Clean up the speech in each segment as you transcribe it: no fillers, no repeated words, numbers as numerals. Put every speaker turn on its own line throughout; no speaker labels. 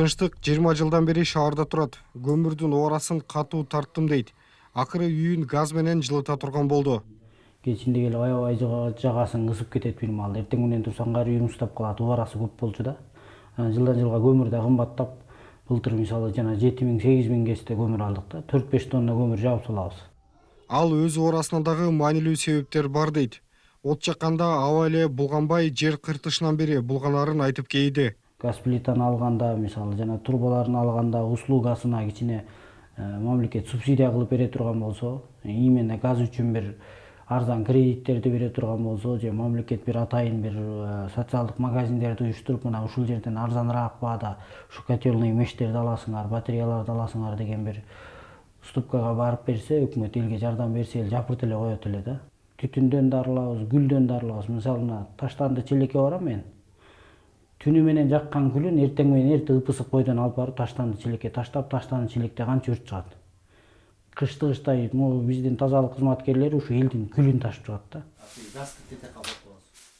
Тынчтык 20 жылдан бери шаарда турат. Көмүрдүн оорасын катуу тарттым дейт. Акыры үйүн газ менен жылыта турган болду.
Кечинде келип аябай жагасың ысып кетет бир маал. Эртең менен турсаң кайра үйүң ыстап калат, убарасы көп болчу да. Жылдан жылга көмүр да кымбаттап, былтыр мисалы жана 7.000-8.000 кесте көмүр алдык да. 4-5 тонна көмүр жаап салабыз.
Ал өз оорасына дагы маанилүү себептер бар дейт. От жакканда аба эле булганбай, жер кыртышынан бери булганарын айтып кейди.
Газ плитаны алганда, мисалы жана турбаларын алганда, услугасына кичине мамлекет субсидия кылып бере турган болсо, именно газ үчүн бир арзан кредиттерди бере турган болсо, же мамлекет бир атайын бир социалдык магазиндерди уюштуруп, мына ушул жерден арзаныраак баада ушу котельный мештерди аласыңар, батареяларды аласыңар деген бир уступкага барып берсе, өкмөт элге жардам берсе, эл жапырт эле коет эле да. Түтүндөн да арылабыз, гүлдөн да арылабыз. Мисалы мына Таштанды Челекке барам мен. Түнү менен жаккан күлүн эртең менен эрте ып-ысык бойдон алып барып Таштанды Челекке таштап, Таштанды Челекте канча өрт чыгат. Кыштыгычтай биздин тазалык кызматкерлери ушу элдин күлүн ташып чыгат да.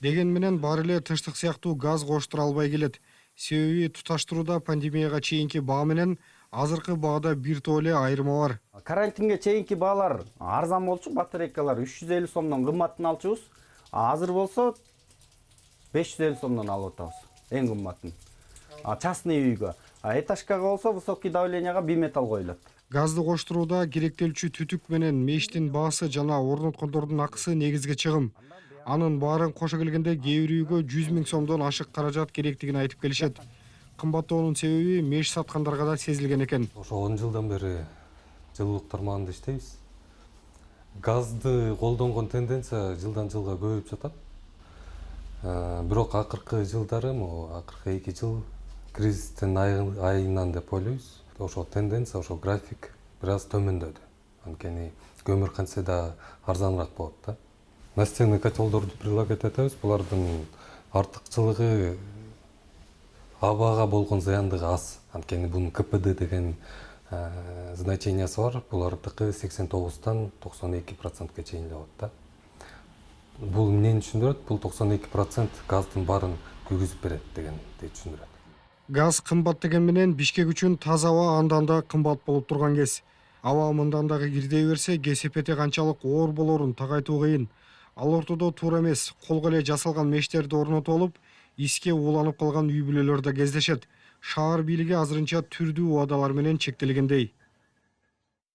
Деген менен баары эле тынчтык сыяктуу газ коштура албай келет. Себеби туташтырууда пандемияга чейинки баа менен азыркы баада бир топ эле айырма бар.
Карантинге чейинки баалар арзан болчу, батарейкалар 350 сомдон кымбатын алчубуз. Азыр болсо 550 сомдон алып атабыз. Эң кымбатын. Частный үйгө. Этажкага болсо высокий давленияга биметалл коюлат.
Газды коштурууда керектелчү түтүк менен мештин баасы жана орноткондордун акысы негизги чыгым. Анын баарын кошо келгенде кээ бир үйгө 100 000 сомдон ашык каражат керектигин айтып келишет. Кымбаттоонун себеби меш саткандарга да сезилген экен.
Ошо 10 жылдан бери жылуулук тармагында иштейбиз. Газды колдонгон тенденция жылдан жылга көбөйүп жатат. Бирок акыркы жылдары, акыркы 2 жыл кризистин айынан деп ойлойбуз. Ошо тенденция, ошо график бир аз төмөндөдү. Анткени көмүр кантсе да арзаныраак болот да. Настенный котелдорду прилагать этебиз. Булардын артыкчылыгы абага болгон зыяндыгы аз. Анткени бунун КПД деген значениясы бар. Булардыкы 89-тан 92%ке чейин болот да. Бул эмнени түшүндүрөт? Бул 92% газдын баарын күйгүзүп берет дегенди түшүндүрөт.
Газ кымбат деген менен Бишкек үчүн таза аба андан да кымбат болуп турган кез. Аба мындан дагы кирдей берсе, кесепети канчалык оор болорун тагайтуу кыйын. Ал ортодо туура эмес, колго эле жасалган мештерди орнотуп алып, иске ууланып калган үй бүлөлөр да кездешет. Шаар бийлиги азырынча түрдүү убадалар менен чектелгендей.